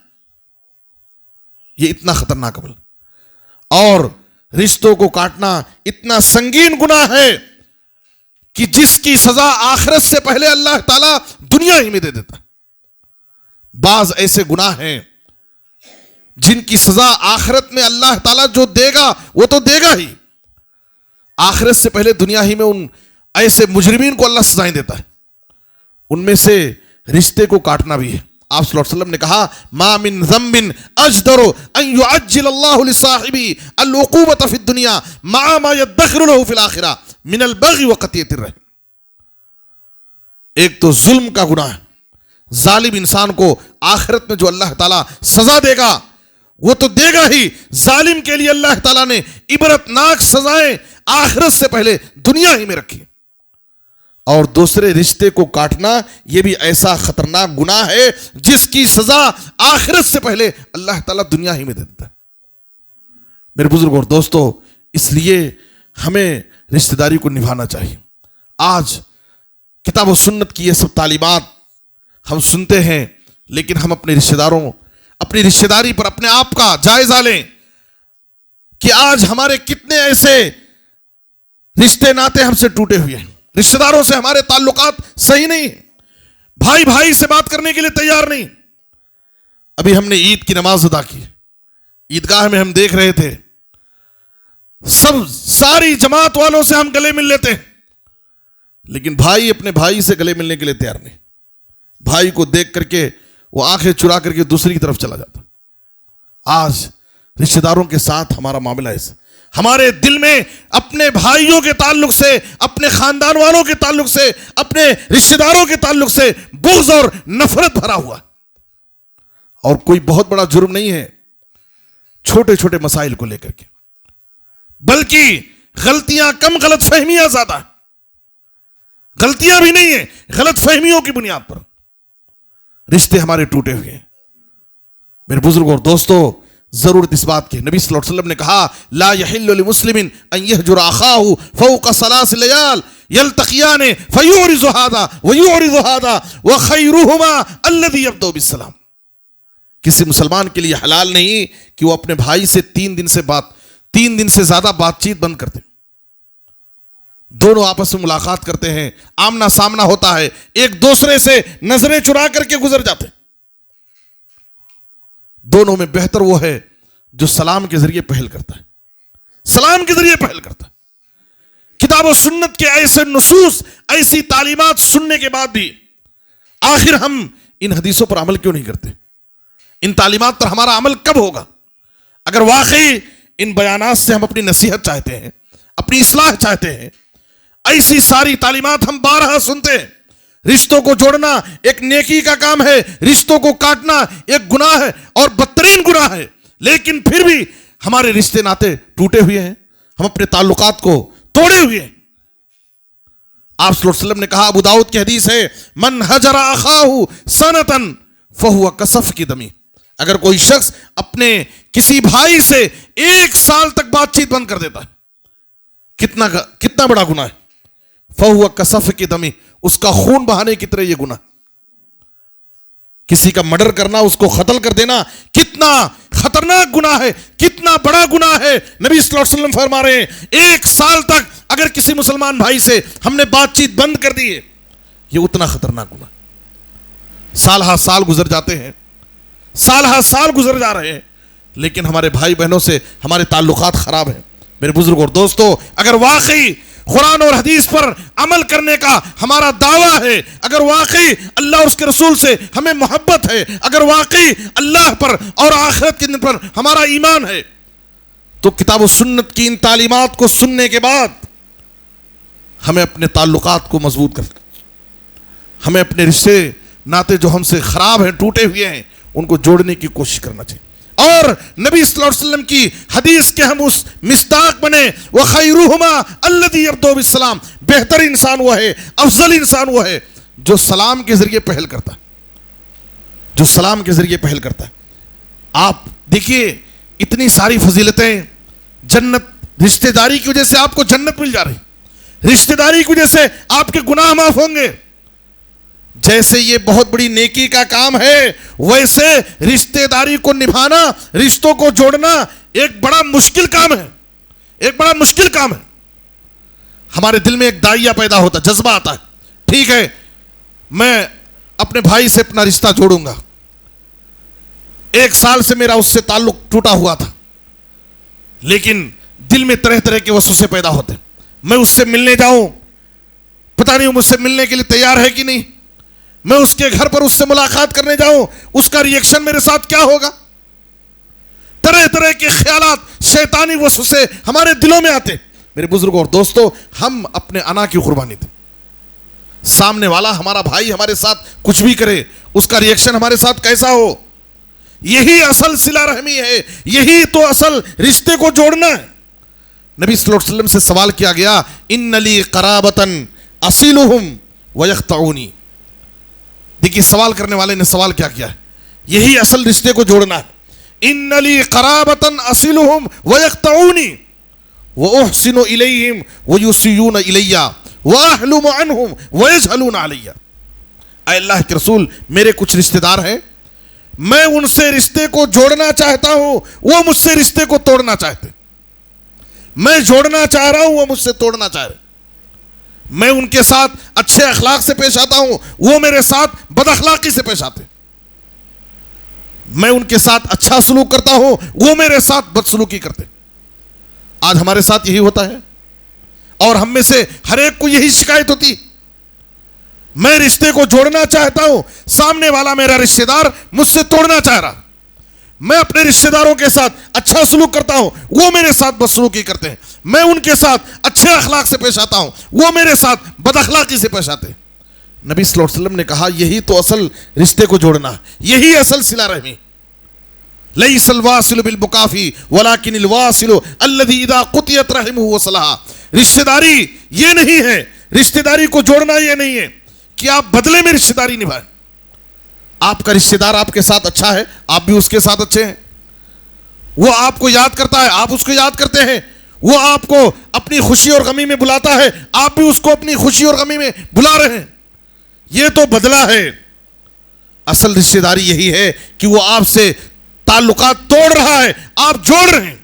یہ اتنا خطرناک عمل، اور رشتوں کو کاٹنا اتنا سنگین گناہ ہے کہ جس کی سزا آخرت سے پہلے اللہ تعالیٰ دنیا ہی میں دے دیتا ہے. بعض ایسے گناہ ہیں جن کی سزا آخرت میں اللہ تعالیٰ جو دے گا وہ تو دے گا ہی، آخرت سے پہلے دنیا ہی میں ان ایسے مجرمین کو اللہ سزائیں دیتا ہے. ان میں سے رشتے کو کاٹنا بھی ہے. آپ صلی اللہ علیہ وسلم نے کہا ما من ذنب اجدر ان يعجل اللہ لصاحبہ العقوبۃ فی الدنیا مع ما يدخر له فی الآخرہ من البغی وقطیعۃ الرحم. ایک تو ظلم کا گناہ، ظالم انسان کو آخرت میں جو اللہ تعالیٰ سزا دے گا وہ تو دے گا ہی، ظالم کے لیے اللہ تعالیٰ نے عبرتناک سزائیں آخرت سے پہلے دنیا ہی میں رکھی. اور دوسرے رشتے کو کاٹنا یہ بھی ایسا خطرناک گناہ ہے جس کی سزا آخرت سے پہلے اللہ تعالیٰ دنیا ہی میں دے دیتا ہے. میرے بزرگ اور دوستو، اس لیے ہمیں رشتہ داری کو نبھانا چاہیے. آج کتاب و سنت کی یہ سب تعلیمات ہم سنتے ہیں، لیکن ہم اپنے رشتہ داروں، اپنی رشتہ داری پر اپنے آپ کا جائزہ لیں کہ آج ہمارے کتنے ایسے رشتے ناتے ہم سے ٹوٹے ہوئے ہیں. رشتہ داروں سے ہمارے تعلقات صحیح نہیں ہیں، بھائی بھائی سے بات کرنے کے لیے تیار نہیں. ابھی ہم نے عید کی نماز ادا کی، عیدگاہ میں ہم دیکھ رہے تھے ساری جماعت والوں سے ہم گلے مل لیتے ہیں، لیکن بھائی اپنے بھائی سے گلے ملنے کے لیے تیار نہیں. بھائی کو دیکھ کر کے وہ آنکھیں چرا کر کے دوسری کی طرف چلا جاتا. آج رشتہ داروں کے ساتھ ہمارا معاملہ ایسا، ہمارے دل میں اپنے بھائیوں کے تعلق سے، اپنے خاندان والوں کے تعلق سے، اپنے رشتہ داروں کے تعلق سے بغض اور نفرت بھرا ہوا. اور کوئی بہت بڑا جرم نہیں ہے چھوٹے چھوٹے مسائل کو لے کر کے، بلکہ غلطیاں کم، غلط فہمیاں زیادہ. غلطیاں بھی نہیں ہیں، غلط فہمیوں کی بنیاد پر رشتے ہمارے ٹوٹے ہوئے ہیں. میرے بزرگ اور دوستو، ضرورت اس بات کی. نبی صلی اللہ علیہ وسلم نے کہا لا يحل لمسلم ان يهجر اخاه فوق 3 ليال يلتقيان فيعرض هذا ويعرض هذا وخيرهما الذي يبدأ بالسلام. کسی مسلمان کے لیے حلال نہیں کہ وہ اپنے بھائی سے 3 دن سے زیادہ بات چیت بند کرتے. دونوں آپس میں ملاقات کرتے ہیں، آمنا سامنا ہوتا ہے، ایک دوسرے سے نظریں چرا کر کے گزر جاتے ہیں. دونوں میں بہتر وہ ہے جو سلام کے ذریعے پہل کرتا ہے، سلام کے ذریعے پہل کرتا ہے. کتاب و سنت کے ایسے نصوص، ایسی تعلیمات سننے کے بعد بھی آخر ہم ان حدیثوں پر عمل کیوں نہیں کرتے؟ ان تعلیمات پر ہمارا عمل کب ہوگا؟ اگر واقعی ان بیانات سے ہم اپنی نصیحت چاہتے ہیں، اپنی اصلاح چاہتے ہیں، ایسی ساری تعلیمات ہم بارہا سنتے ہیں. رشتوں کو جوڑنا ایک نیکی کا کام ہے، رشتوں کو کاٹنا ایک گناہ ہے اور بدترین گناہ ہے، لیکن پھر بھی ہمارے رشتے ناتے ٹوٹے ہوئے ہیں، ہم اپنے تعلقات کو توڑے ہوئے ہیں. آپ صلی اللہ علیہ وسلم نے کہا، ابو داؤد کی حدیث ہے من حجر اخاہ سنتا فہو کسف کی دمی. اگر کوئی شخص اپنے کسی بھائی سے 1 سال تک بات چیت بند کر دیتا ہے، کتنا بڑا گناہ ہے. فہو کسفک دم، اس کا خون بہانے کی طرح یہ گناہ. کسی کا مرڈر کرنا، اس کو قتل کر دینا کتنا خطرناک گناہ ہے، کتنا بڑا گناہ ہے. نبی صلی اللہ علیہ وسلم فرما رہے ہیں 1 سال تک اگر کسی مسلمان بھائی سے ہم نے بات چیت بند کر دی ہے، یہ اتنا خطرناک گناہ. سال ہا سال گزر جاتے ہیں، سال ہا سال گزر جا رہے ہیں، لیکن ہمارے بھائی بہنوں سے ہمارے تعلقات خراب ہیں. میرے بزرگ اور دوستو، اگر واقعی قرآن اور حدیث پر عمل کرنے کا ہمارا دعویٰ ہے، اگر واقعی اللہ اور اس کے رسول سے ہمیں محبت ہے، اگر واقعی اللہ پر اور آخرت کے دن پر ہمارا ایمان ہے، تو کتاب و سنت کی ان تعلیمات کو سننے کے بعد ہمیں اپنے تعلقات کو مضبوط کرنا، ہمیں اپنے رشتے ناطے جو ہم سے خراب ہیں، ٹوٹے ہوئے ہیں، ان کو جوڑنے کی کوشش کرنا چاہیے. اور نبی صلی اللہ علیہ وسلم کی حدیث کے ہم اس مصداق بنے. وَخَيْرُهُمَا الَّذِي يَبْدَأُ بِالسَّلَامِ، بہتر انسان وہ ہے، افضل انسان وہ ہے جو سلام کے ذریعے پہل کرتا ہے، جو سلام کے ذریعے پہل کرتا ہے. آپ دیکھیے اتنی ساری فضیلتیں، جنت رشتہ داری کی وجہ سے آپ کو جنت مل جا رہی، رشتہ داری کی وجہ سے آپ کے گناہ معاف ہوں گے. جیسے یہ بہت بڑی نیکی کا کام ہے، ویسے رشتہ داری کو نبھانا، رشتوں کو جوڑنا ایک بڑا مشکل کام ہے، ایک بڑا مشکل کام ہے. ہمارے دل میں ایک داعیہ پیدا ہوتا ہے، جذبہ آتا ہے، ٹھیک ہے میں اپنے بھائی سے اپنا رشتہ جوڑوں گا. 1 سال سے میرا اس سے تعلق ٹوٹا ہوا تھا، لیکن دل میں طرح طرح کے وسوسے پیدا ہوتے. میں اس سے ملنے جاؤں، پتہ نہیں وہ مجھ سے ملنے کے لیے تیار ہے کہ نہیں. میں اس کے گھر پر اس سے ملاقات کرنے جاؤں، اس کا ریئیکشن میرے ساتھ کیا ہوگا. طرح طرح کے خیالات، شیطانی وسوسے ہمارے دلوں میں آتے. میرے بزرگوں اور دوستو، ہم اپنے انا کی قربانی دیں. سامنے والا ہمارا بھائی ہمارے ساتھ کچھ بھی کرے، اس کا ریئیکشن ہمارے ساتھ کیسا ہو، یہی اصل صلہ رحمی ہے، یہی تو اصل رشتے کو جوڑنا ہے. نبی صلی اللہ علیہ وسلم سے سوال کیا گیا، ان لی قرابتن اصلہم ویقطعونی. دیکھیے سوال کرنے والے نے سوال کیا کیا ہے، یہی اصل رشتے کو جوڑنا ہے. ان لی قرابتن اصلہم ویقطعونی واحسن الیہم ویسیئون الی واحلم عنہم ویجہلون علی. اے اللہ کے رسول، میرے کچھ رشتہ دار ہیں، میں ان سے رشتے کو جوڑنا چاہتا ہوں، وہ مجھ سے رشتے کو توڑنا چاہتے. میں جوڑنا چاہ رہا ہوں، وہ مجھ سے توڑنا چاہ رہے. میں ان کے ساتھ اچھے اخلاق سے پیش آتا ہوں، وہ میرے ساتھ بد اخلاقی سے پیش آتے. میں ان کے ساتھ اچھا سلوک کرتا ہوں، وہ میرے ساتھ بد سلوکی کرتے. آج ہمارے ساتھ یہی ہوتا ہے، اور ہم میں سے ہر ایک کو یہی شکایت ہوتی. میں رشتے کو جوڑنا چاہتا ہوں، سامنے والا میرا رشتہ دار مجھ سے توڑنا چاہ رہا. میں اپنے رشتہ داروں کے ساتھ اچھا سلوک کرتا ہوں، وہ میرے ساتھ بد سلوکی کرتے ہیں. میں ان کے ساتھ اچھے اخلاق سے پیش آتا ہوں، وہ میرے ساتھ بد اخلاقی سے پیش آتے ہیں. نبی صلی اللہ علیہ وسلم نے کہا یہی تو اصل رشتے کو جوڑنا، یہی اصل صلہ رحمی. لیس الواصل بالمکافی ولکن الواصل الذی اذا قطعت رحمہ وصلہ. رشتہ داری یہ نہیں ہے، رشتہ داری کو جوڑنا یہ نہیں ہے کہ آپ بدلے میں رشتہ داری نبھائیں. آپ کا رشتہ دار آپ کے ساتھ اچھا ہے، آپ بھی اس کے ساتھ اچھے ہیں. وہ آپ کو یاد کرتا ہے، آپ اس کو یاد کرتے ہیں. وہ آپ کو اپنی خوشی اور غمی میں بلاتا ہے، آپ بھی اس کو اپنی خوشی اور غمی میں بلا رہے ہیں. یہ تو بدلہ ہے. اصل رشتہ داری یہی ہے کہ وہ آپ سے تعلقات توڑ رہا ہے، آپ جوڑ رہے ہیں.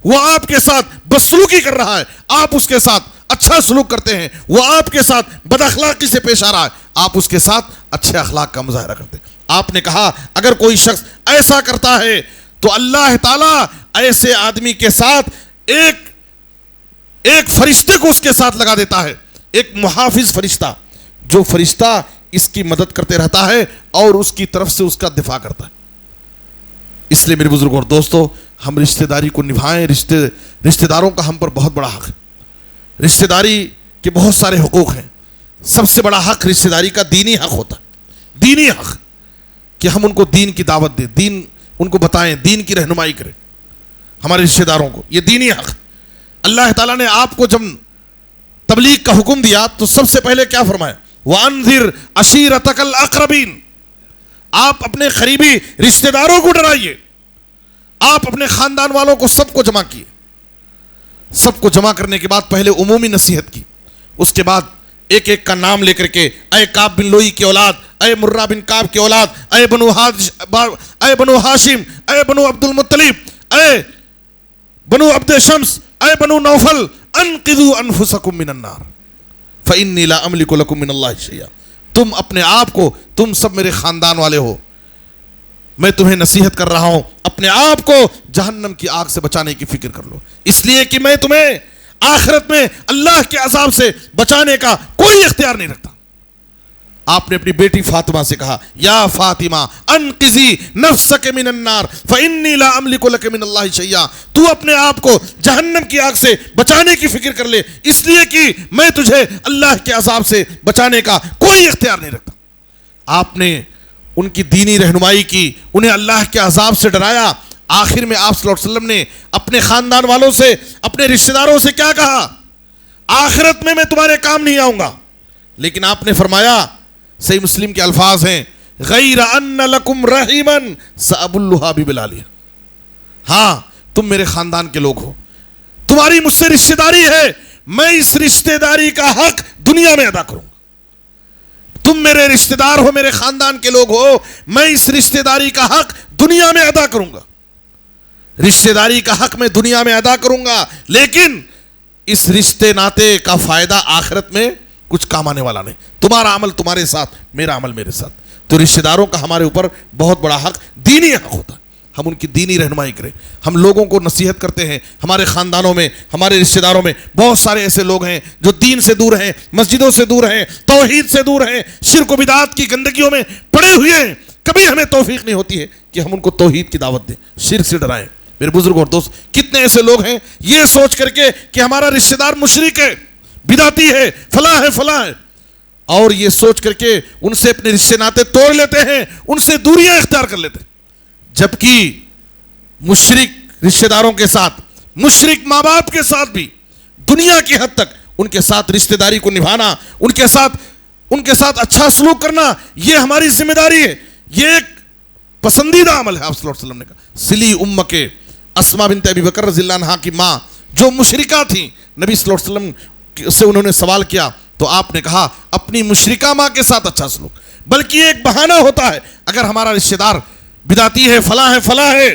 وہ آپ کے ساتھ بدسلوکی کر رہا ہے، آپ اس کے ساتھ اچھا سلوک کرتے ہیں. وہ آپ کے ساتھ بد اخلاقی سے پیش آ رہا ہے، آپ اس کے ساتھ اچھے اخلاق کا مظاہرہ کرتے ہیں. آپ نے کہا اگر کوئی شخص ایسا کرتا ہے تو اللہ تعالیٰ ایسے آدمی کے ساتھ ایک فرشتے کو اس کے ساتھ لگا دیتا ہے، ایک محافظ فرشتہ، جو فرشتہ اس کی مدد کرتے رہتا ہے اور اس کی طرف سے اس کا دفاع کرتا ہے. اس لیے میرے بزرگوں اور دوستو، ہم رشتہ داری کو نبھائیں. رشتہ داروں کا ہم پر بہت بڑا حق ہے. رشتہ داری کے بہت سارے حقوق ہیں. سب سے بڑا حق رشتہ داری کا دینی حق ہوتا ہے. دینی حق کہ ہم ان کو دین کی دعوت دیں، دین ان کو بتائیں، دین کی رہنمائی کریں ہمارے رشتہ داروں کو. یہ دینی حق. اللہ تعالیٰ نے آپ کو جب تبلیغ کا حکم دیا تو سب سے پہلے کیا فرمایا؟ وَأَنذِرْ عَشِيرَتَكَ الْأَقْرَبِينَ. آپ اپنے قریبی رشتہ داروں کو ڈرائیے. آپ اپنے خاندان والوں کو سب کو جمع کیے. سب کو جمع کرنے کے بعد پہلے عمومی نصیحت کی، اس کے بعد ایک ایک کا نام لے کر کے، اے کعب بن لوئی کی اولاد، اے مرہ بن کعب کی اولاد، اے بنو ہاشم، اے بنو عبد المطلب، اے بنو عبد شمس، اے بنو نوفل، انقذوا انفسکم من النار فانی لا املک لکم من اللہ شیئا. تم اپنے آپ کو، تم سب میرے خاندان والے ہو، میں تمہیں نصیحت کر رہا ہوں اپنے آپ کو جہنم کی آگ سے بچانے کی فکر کر لو، اس لیے کہ میں تمہیں آخرت میں اللہ کے عذاب سے بچانے کا کوئی اختیار نہیں رکھتا. آپ نے اپنی بیٹی فاطمہ سے کہا، یا فاطمہ انقذی نفسک من النار فانی لا املک لک من اللہ شیئا. تو اپنے آپ کو جہنم کی آگ سے بچانے کی فکر کر لے، اس لیے کہ میں تجھے اللہ کے عذاب سے بچانے کا کوئی اختیار نہیں رکھتا. آپ نے ان کی دینی رہنمائی کی، انہیں اللہ کے عذاب سے ڈرایا. آخر میں آپ صلی اللہ علیہ وسلم نے اپنے خاندان والوں سے، اپنے رشتہ داروں سے کیا کہا؟ آخرت میں تمہارے کام نہیں آؤں گا. لیکن آپ نے فرمایا، صحیح مسلم کے الفاظ ہیں، غیر ان لکم رحیما سأبلھا ببلالی. ہاں تم میرے خاندان کے لوگ ہو، تمہاری مجھ سے رشتہ داری ہے، میں اس رشتہ داری کا حق دنیا میں ادا کروں گا. تم میرے رشتہ دار ہو، میرے خاندان کے لوگ ہو، میں اس رشتہ داری کا حق دنیا میں ادا کروں گا. رشتہ داری کا حق میں دنیا میں ادا کروں گا، لیکن اس رشتے ناتے کا فائدہ آخرت میں کچھ کام آنے والا نہیں. تمہارا عمل تمہارے ساتھ، میرا عمل میرے ساتھ. تو رشتہ داروں کا ہمارے اوپر بہت بڑا حق، دینی حق ہوتا ہے. ہم ان کی دینی رہنمائی کریں. ہم لوگوں کو نصیحت کرتے ہیں. ہمارے خاندانوں میں، ہمارے رشتہ داروں میں بہت سارے ایسے لوگ ہیں جو دین سے دور ہیں، مسجدوں سے دور ہیں، توحید سے دور ہیں، شرک و بدعات کی گندگیوں میں پڑے ہوئے ہیں. کبھی ہمیں توفیق نہیں ہوتی ہے کہ ہم ان کو توحید کی دعوت دیں، شرک سے ڈرائیں. میرے بزرگ اور دوست، کتنے ایسے لوگ ہیں یہ سوچ کر کے کہ ہمارا رشتہ دار مشرک ہے، بدعتی ہے، فلاں ہے فلاں ہے، اور یہ سوچ کر کے ان سے اپنے رشتے ناتے توڑ لیتے ہیں، ان سے دوریاں اختیار کر لیتے ہیں. جبکہ مشرک رشتہ داروں کے ساتھ، مشرک ماں باپ کے ساتھ بھی دنیا کی حد تک ان کے ساتھ رشتہ داری کو نبھانا، ان کے ساتھ اچھا سلوک کرنا، یہ ہماری ذمہ داری ہے. یہ ایک پسندیدہ عمل ہے. آپ صلی اللہ علیہ وسلم نے کہا، سلی امک. اسماء بنت ابی بکر رضی اللہ عنہا کی ماں جو مشرکہ تھیں، نبی صلی اللہ علیہ وسلم سے انہوں نے سوال کیا تو آپ نے کہا اپنی مشرکہ ماں کے ساتھ اچھا سلوک. بلکہ ایک بہانہ ہوتا ہے، اگر ہمارا رشتہ دار بدعتی ہے، فلاں ہے فلاں ہے،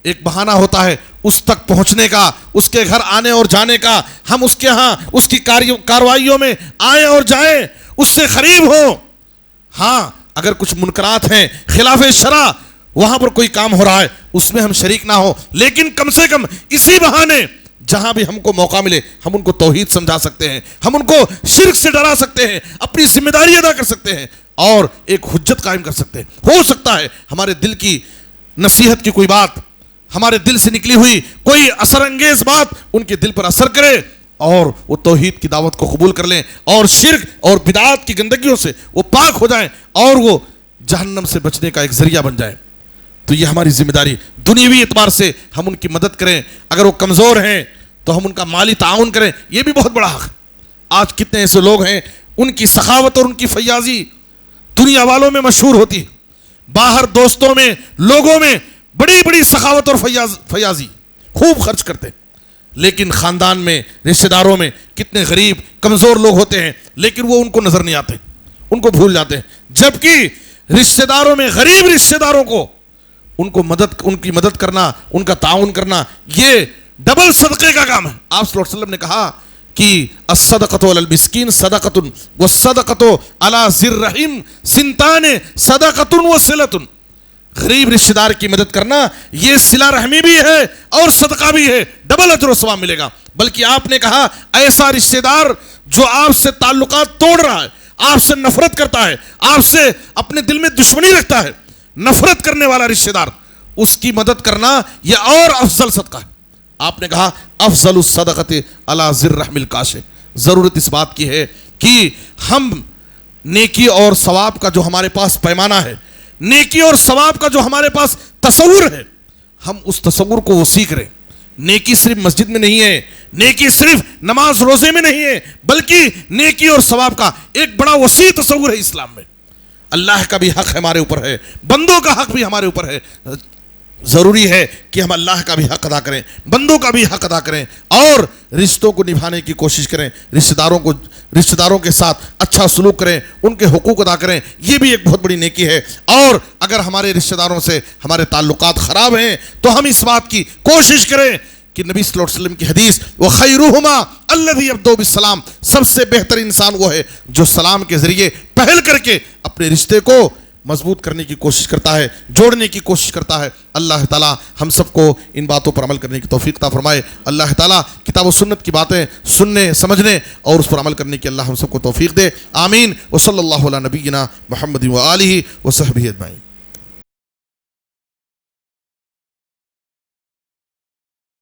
ایک بہانہ ہوتا ہے اس تک پہنچنے کا، اس کے گھر آنے اور جانے کا. ہم اس کے ہاں اس کی کاروائیوں میں آئیں اور جائیں، اس سے قریب ہوں. ہاں اگر کچھ منکرات ہیں، خلاف شرع، وہاں پر کوئی کام ہو رہا ہے، اس میں ہم شریک نہ ہو، لیکن کم سے کم اسی بہانے جہاں بھی ہم کو موقع ملے ہم ان کو توحید سمجھا سکتے ہیں، ہم ان کو شرک سے ڈرا سکتے ہیں، اپنی ذمہ داری ادا کر سکتے ہیں اور ایک حجت قائم کر سکتے ہیں. ہو سکتا ہے ہمارے دل کی نصیحت کی کوئی بات، ہمارے دل سے نکلی ہوئی کوئی اثر انگیز بات ان کے دل پر اثر کرے اور وہ توحید کی دعوت کو قبول کر لیں اور شرک اور بدعات کی گندگیوں سے وہ پاک ہو جائیں اور وہ جہنم سے بچنے کا ایک ذریعہ بن جائیں. تو یہ ہماری ذمہ داری. دنیوی اعتبار سے ہم ان کی مدد کریں، اگر وہ کمزور ہیں تو ہم ان کا مالی تعاون کریں، یہ بھی بہت بڑا حق ہے. آج کتنے ایسے لوگ ہیں ان کی سخاوت اور ان کی فیاضی دنیا والوں میں مشہور ہوتی ہے. باہر دوستوں میں، لوگوں میں بڑی بڑی سخاوت اور فیاضی خوب خرچ کرتے ہیں، لیکن خاندان میں، رشتہ داروں میں کتنے غریب کمزور لوگ ہوتے ہیں لیکن وہ ان کو نظر نہیں آتے، ان کو بھول جاتے ہیں. جبکہ رشتہ داروں میں غریب رشتہ داروں کو ان کی مدد کرنا، ان کا تعاون کرنا، یہ ڈبل صدقے کا کام ہے. آپ صلی اللہ علیہ وسلم نے کہا کہ الصدقۃ علی المسکین صدقۃ والصدقۃ علی ذی الرحم سنتان صدقۃ وصلۃ. غریب رشتہ دار کی مدد کرنا یہ صلہ رحمی بھی ہے اور صدقہ بھی ہے، ڈبل اجر و ثواب ملے گا. بلکہ آپ نے کہا ایسا رشتہ دار جو آپ سے تعلقات توڑ رہا ہے، آپ سے نفرت کرتا ہے، آپ سے اپنے دل میں دشمنی رکھتا ہے، نفرت کرنے والا رشتہ دار، اس کی مدد کرنا یہ اور افضل صدقہ ہے. آپ نے کہا افضل الصدقۃ علی ذی الرحم الکاشف. ضرورت اس بات کی ہے کہ ہم نیکی اور ثواب کا جو ہمارے پاس پیمانہ ہے، نیکی اور ثواب کا جو ہمارے پاس تصور ہے، ہم اس تصور کو وسیع کریں. نیکی صرف مسجد میں نہیں ہے، نیکی صرف نماز روزے میں نہیں ہے، بلکہ نیکی اور ثواب کا ایک بڑا وسیع تصور ہے اسلام میں. اللہ کا بھی حق ہمارے اوپر ہے، بندوں کا حق بھی ہمارے اوپر ہے. ضروری ہے کہ ہم اللہ کا بھی حق ادا کریں، بندوں کا بھی حق ادا کریں، اور رشتوں کو نبھانے کی کوشش کریں، رشتہ داروں کے ساتھ اچھا سلوک کریں، ان کے حقوق ادا کریں، یہ بھی ایک بہت بڑی نیکی ہے۔ اور اگر ہمارے رشتہ داروں سے ہمارے تعلقات خراب ہیں تو ہم اس بات کی کوشش کریں کہ نبی صلی اللہ علیہ وسلم کی حدیث وَخَيْرُهُمَا الَّذِي يَبْدَأُ بِالسَّلَامِ، سب سے بہتر انسان وہ ہے جو سلام کے ذریعے پہل کر کے اپنے رشتے کو مضبوط کرنے کی کوشش کرتا ہے، جوڑنے کی کوشش کرتا ہے۔ اللہ تعالیٰ ہم سب کو ان باتوں پر عمل کرنے کی توفیق عطا فرمائے۔ اللہ تعالیٰ کتاب و سنت کی باتیں سننے، سمجھنے اور اس پر عمل کرنے کی اللہ ہم سب کو توفیق دے۔ آمین۔ وصلی اللہ علی نبینا محمد وآلہ وصحبہ اجمعین۔